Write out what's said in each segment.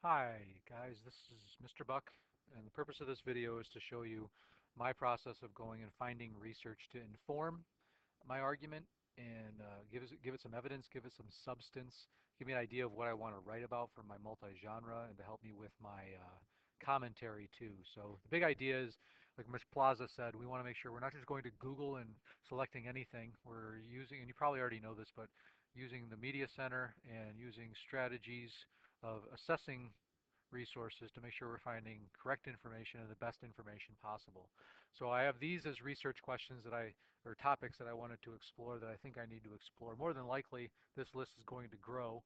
Hi guys, this is Mr. Buck, and the purpose of this video is to show you my process of going and finding research to inform my argument and give it some evidence, give it some substance, give me an idea of what I want to write about for my multi-genre, and to help me with my commentary too. So the big idea is, like Ms. Plaza said, we want to make sure we're not just going to Google and selecting anything. We're using, and you probably already know this, but using the Media Center and using strategies of assessing resources to make sure we're finding correct information and the best information possible. So I have these as research questions or topics that I wanted to explore that I think I need to explore. More than likely, this list is going to grow.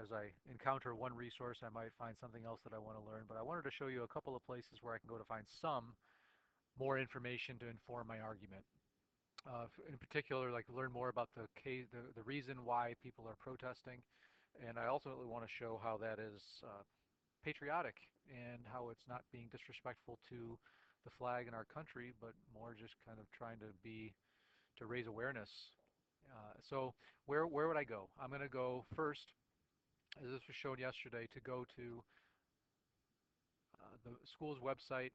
As I encounter one resource, I might find something else that I want to learn, but I wanted to show you a couple of places where I can go to find some more information to inform my argument. In particular, like learn more about the reason why people are protesting, and I ultimately want to show how that is patriotic and how it's not being disrespectful to the flag in our country, but more just kind of trying to raise awareness. So where would I go? I'm going to go first, as this was shown yesterday, to go to the school's website,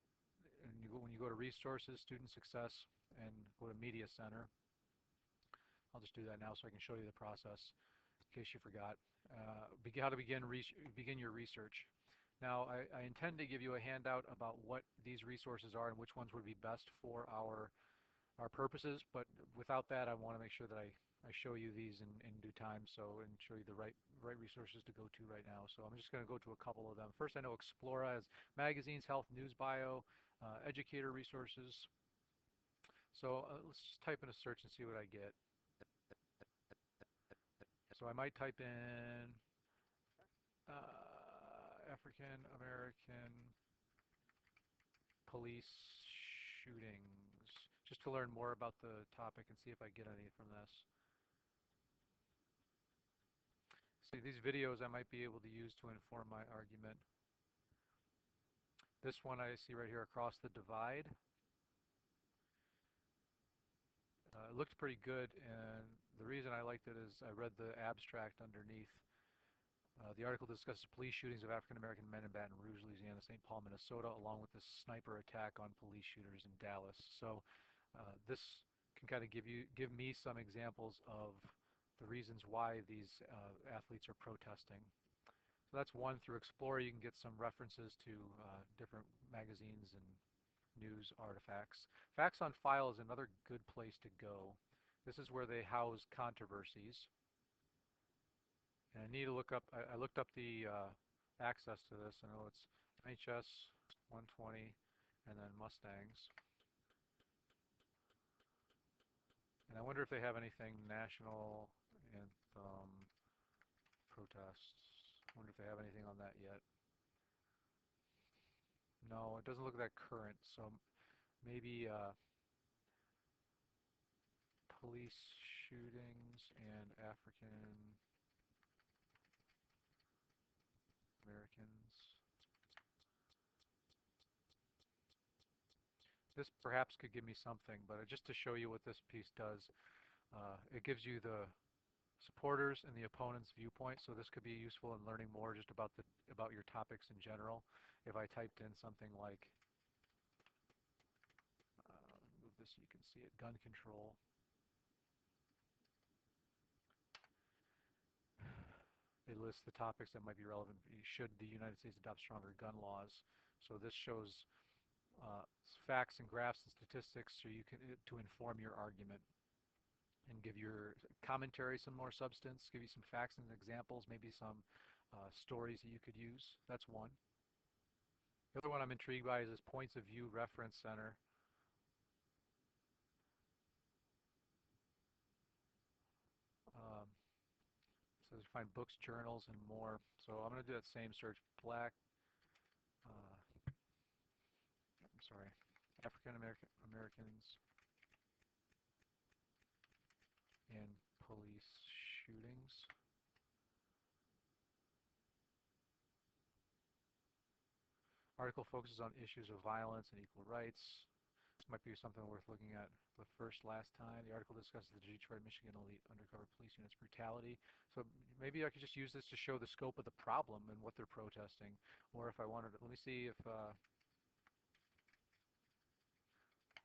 and when you go to resources, student success, and go to media center. I'll just do that now so I can show you the process in case you forgot. How to begin your research. Now, I intend to give you a handout about what these resources are and which ones would be best for our purposes, but without that, I want to make sure that I show you these in due time, and show you the right resources to go to right now. So I'm just going to go to a couple of them. First, I know Explora has magazines, health, news, bio, educator resources. So let's just type in a search and see what I get. So I might type in African American police shootings, just to learn more about the topic and see if I get any from this. See, these videos I might be able to use to inform my argument. This one I see right here, Across the Divide. It looked pretty good, and the reason I liked it is I read the abstract underneath. The article discusses police shootings of African American men in Baton Rouge, Louisiana, St. Paul, Minnesota, along with this sniper attack on police shooters in Dallas. So this can kind of give me some examples of the reasons why these athletes are protesting. So that's one. Through Explorer, you can get some references to different magazines and news artifacts. Facts on File is another good place to go. This is where they house controversies. And I need to look up, I looked up the access to this. I know it's NHS 120 and then Mustangs. And I wonder if they have anything national anthem protests. I wonder if they have anything on that yet. No, it doesn't look that current. So maybe police shootings and African Americans. This perhaps could give me something, but just to show you what this piece does, it gives you the supporters and the opponent's viewpoint. So this could be useful in learning more just about your topics in general. If I typed in something like, move this so you can see it, gun control. They list the topics that might be relevant. Should the United States adopt stronger gun laws? So this shows facts and graphs and statistics so you can to inform your argument and give your commentary some more substance, give you some facts and examples, maybe some stories that you could use. That's one. The other one I'm intrigued by is this Points of View Reference Center. Um, so you find books, journals, and more. So I'm going to do that same search, black, I'm sorry, African Americans and police shootings. Article focuses on issues of violence and equal rights. Might be something worth looking at the first last time. The article discusses the Detroit, Michigan elite undercover police unit's brutality. So maybe I could just use this to show the scope of the problem and what they're protesting. Or if I wanted to, let me see if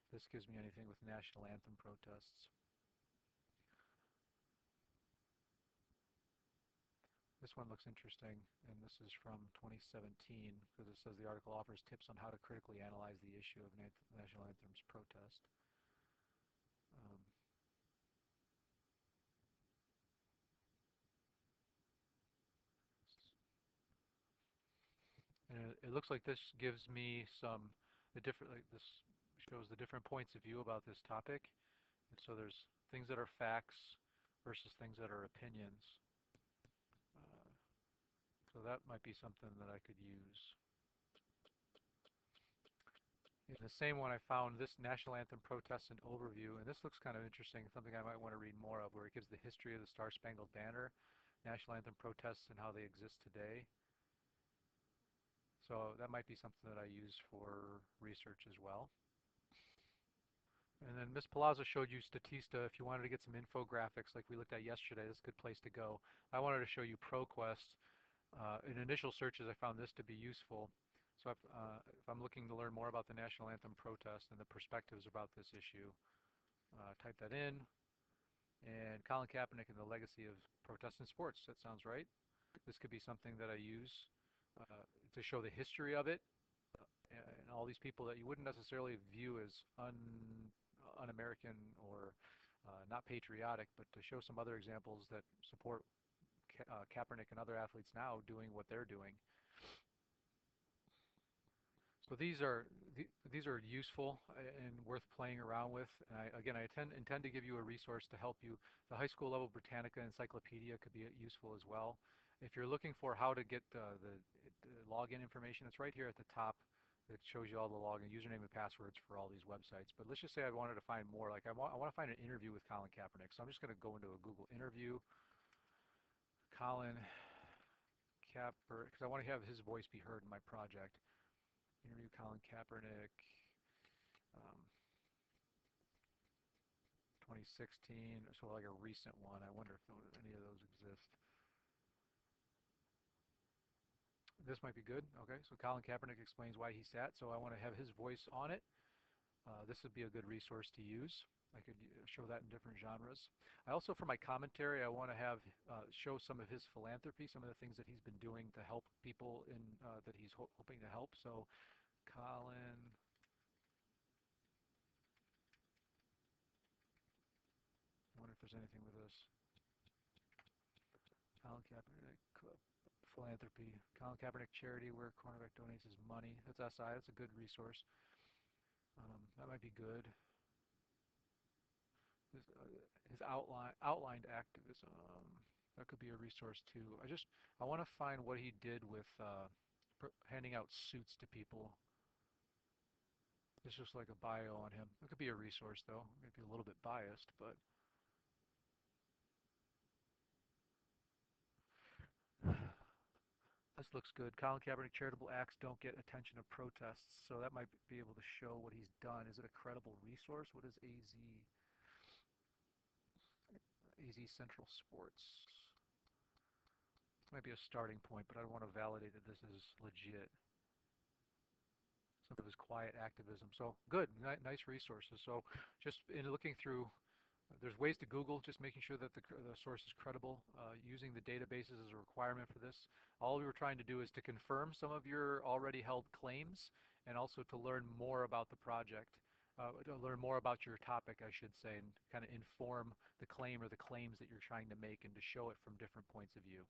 this gives me anything with national anthem protests. This one looks interesting, and this is from 2017 because it says the article offers tips on how to critically analyze the issue of national anthems protest. Um, and it looks like this gives me the different, like this shows the different points of view about this topic. And so there's things that are facts versus things that are opinions. Uh, so that might be something that I could use. In the same one, I found this national anthem protest and overview, and this looks kind of interesting, something I might want to read more of, where it gives the history of the Star Spangled Banner, national anthem protests, and how they exist today. So that might be something that I use for research as well. And then Ms. Palazzo showed you Statista. If you wanted to get some infographics like we looked at yesterday, this is a good place to go. I wanted to show you ProQuest. In initial searches, I found this to be useful. So if I'm looking to learn more about the national anthem protest and the perspectives about this issue, type that in. And Colin Kaepernick and the legacy of protest in sports. That sounds right. This could be something that I use to show the history of it and all these people that you wouldn't necessarily view as un-American or not patriotic, but to show some other examples that support Kaepernick and other athletes now doing what they're doing. So these are useful and worth playing around with. And again, I intend to give you a resource to help you. The high school level Britannica encyclopedia could be useful as well. If you're looking for how to get the login information, it's right here at the top. It shows you all the login, username and passwords for all these websites. But let's just say I wanted to find more. Like I want to find an interview with Colin Kaepernick. So I'm just going to go into a Google interview, Colin Kaepernick, because I want to have his voice be heard in my project. Interview Colin Kaepernick, um, 2016, so like a recent one. I wonder if any of those exist. This might be good. Okay, so Colin Kaepernick explains why he sat, so I want to have his voice on it. This would be a good resource to use. I could show that in different genres. I also, for my commentary, I want to have show some of his philanthropy, some of the things that he's been doing to help people in that he's hoping to help. So, Colin, I wonder if there's anything with this. Colin Kaepernick philanthropy. Colin Kaepernick charity where cornerback donates his money. That's SI. That's a good resource. That might be good. His outlined activism. That could be a resource too. I want to find what he did with handing out suits to people. It's just like a bio on him. It could be a resource though. Maybe a little bit biased, but this looks good. Colin Kaepernick charitable acts don't get attention of protests, so that might be able to show what he's done. Is it a credible resource? What is AZ Central Sports? This might be a starting point, but I want to validate that this is legit. Some of his quiet activism. So good, nice resources. So just in looking through, there's ways to Google, just making sure that the source is credible. Using the databases as a requirement for this. All we were trying to do is to confirm some of your already held claims and also to learn more about the project. To learn more about your topic, I should say, and kind of inform the claim or the claims that you're trying to make and to show it from different points of view.